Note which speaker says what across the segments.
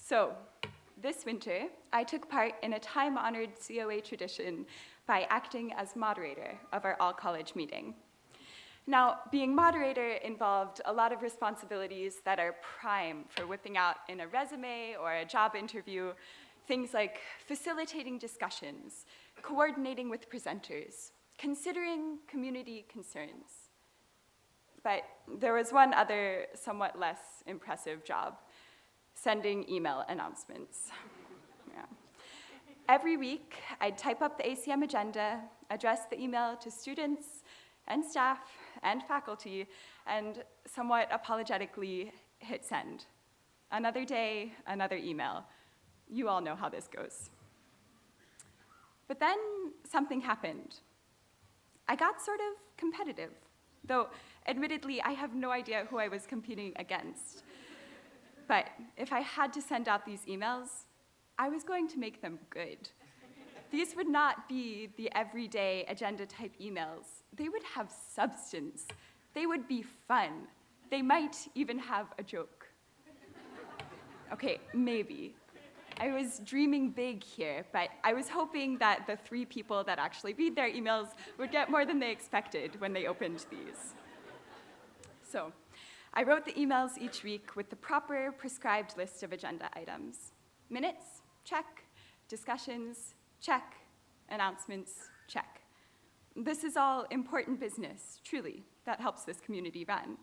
Speaker 1: So, this winter, I took part in a time-honored COA tradition by acting as moderator of our all-college meeting. Now, being moderator involved a lot of responsibilities that are prime for whipping out in a resume or a job interview, things like facilitating discussions, coordinating with presenters, considering community concerns. But there was one other somewhat less impressive job: sending email announcements. Yeah. Every week, I'd type up the ACM agenda, address the email to students and staff and faculty, and somewhat apologetically hit send. Another day, another email. You all know how this goes. But then something happened. I got sort of competitive, though admittedly, I have no idea who I was competing against. But if I had to send out these emails, I was going to make them good. These would not be the everyday agenda-type emails. They would have substance. They would be fun. They might even have a joke. Okay, maybe. I was dreaming big here, but I was hoping that the 3 people that actually read their emails would get more than they expected when they opened these. So, I wrote the emails each week with the proper prescribed list of agenda items. Minutes? Check. Discussions? Check. Announcements? Check. This is all important business, truly, that helps this community run.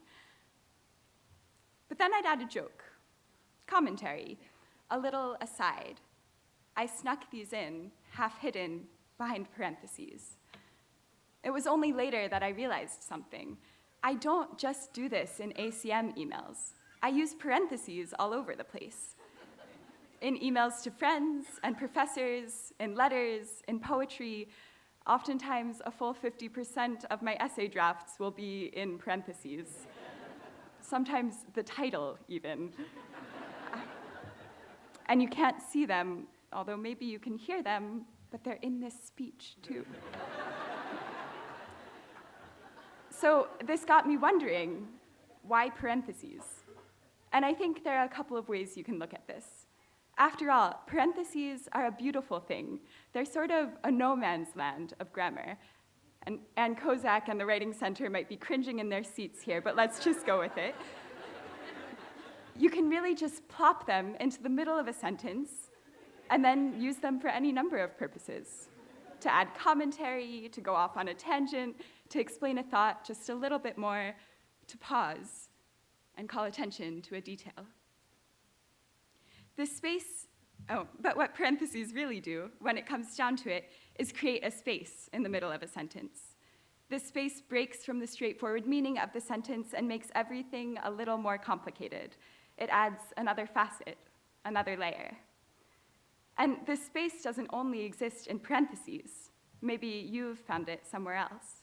Speaker 1: But then I'd add a joke, commentary, a little aside. I snuck these in, half hidden, behind parentheses. It was only later that I realized something. I don't just do this in ACM emails. I use parentheses all over the place. In emails to friends and professors, in letters, in poetry, oftentimes a full 50% of my essay drafts will be in parentheses. Sometimes the title, even. And you can't see them, although maybe you can hear them, but they're in this speech, too. So this got me wondering, why parentheses? And I think there are a couple of ways you can look at this. After all, parentheses are a beautiful thing. They're sort of a no man's land of grammar. And Kozak and the Writing Center might be cringing in their seats here, but let's just go with it. You can really just plop them into the middle of a sentence and then use them for any number of purposes. To add commentary, to go off on a tangent, to explain a thought just a little bit more, to pause and call attention to a detail. But what parentheses really do, when it comes down to it, is create a space in the middle of a sentence. This space breaks from the straightforward meaning of the sentence and makes everything a little more complicated. It adds another facet, another layer. And this space doesn't only exist in parentheses. Maybe you've found it somewhere else.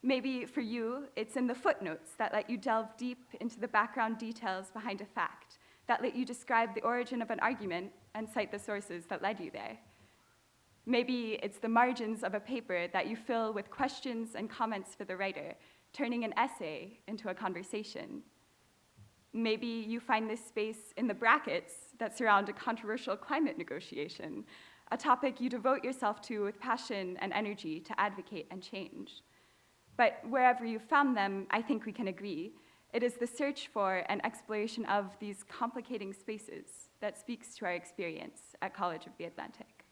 Speaker 1: Maybe for you, it's in the footnotes that let you delve deep into the background details behind a fact, that let you describe the origin of an argument and cite the sources that led you there. Maybe it's the margins of a paper that you fill with questions and comments for the writer, turning an essay into a conversation. Maybe you find this space in the brackets that surround a controversial climate negotiation, a topic you devote yourself to with passion and energy to advocate and change. But wherever you found them, I think we can agree, it is the search for and exploration of these complicating spaces that speaks to our experience at College of the Atlantic.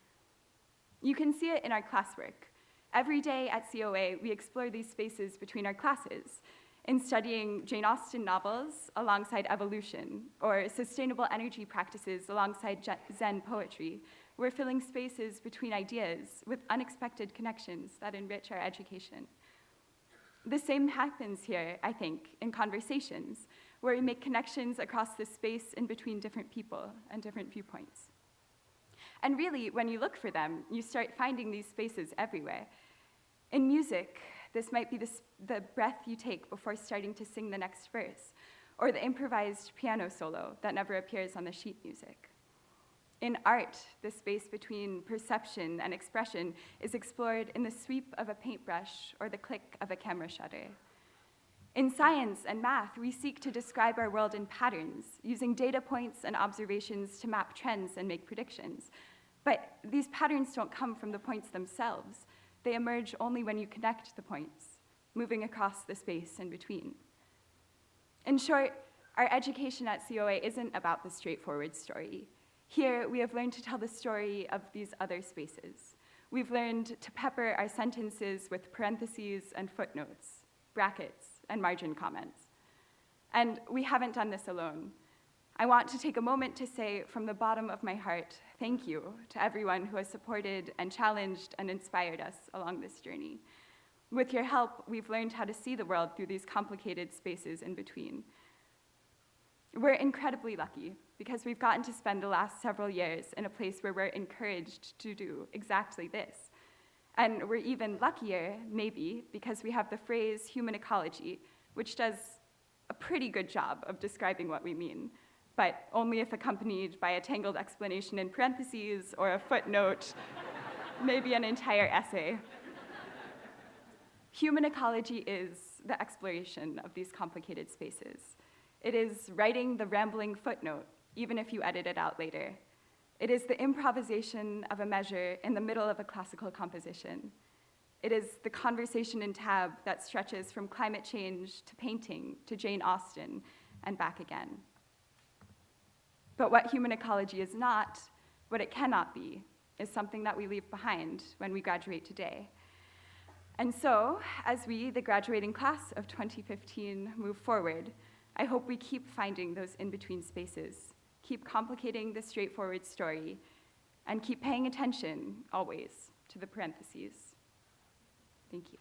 Speaker 1: You can see it in our classwork. Every day at COA, we explore these spaces between our classes, in studying Jane Austen novels alongside evolution, or sustainable energy practices alongside Zen poetry. We're filling spaces between ideas with unexpected connections that enrich our education. The same happens here, I think, in conversations, where we make connections across the space in between different people and different viewpoints. And really, when you look for them, you start finding these spaces everywhere. In music, this might be the breath you take before starting to sing the next verse, or the improvised piano solo that never appears on the sheet music. In art, the space between perception and expression is explored in the sweep of a paintbrush or the click of a camera shutter. In science and math, we seek to describe our world in patterns, using data points and observations to map trends and make predictions. But these patterns don't come from the points themselves. They emerge only when you connect the points, moving across the space in between. In short, our education at COA isn't about the straightforward story. Here, we have learned to tell the story of these other spaces. We've learned to pepper our sentences with parentheses and footnotes, brackets, and margin comments. And we haven't done this alone. I want to take a moment to say from the bottom of my heart, thank you to everyone who has supported and challenged and inspired us along this journey. With your help, we've learned how to see the world through these complicated spaces in between. We're incredibly lucky because we've gotten to spend the last several years in a place where we're encouraged to do exactly this. And we're even luckier, maybe, because we have the phrase human ecology, which does a pretty good job of describing what we mean, but only if accompanied by a tangled explanation in parentheses or a footnote, maybe an entire essay. Human ecology is the exploration of these complicated spaces. It is writing the rambling footnote, even if you edit it out later. It is the improvisation of a measure in the middle of a classical composition. It is the conversation in tab that stretches from climate change to painting to Jane Austen and back again. But what human ecology is not, what it cannot be, is something that we leave behind when we graduate today. And so, as we, the graduating class of 2015, move forward, I hope we keep finding those in-between spaces, keep complicating the straightforward story, and keep paying attention, always, to the parentheses. Thank you.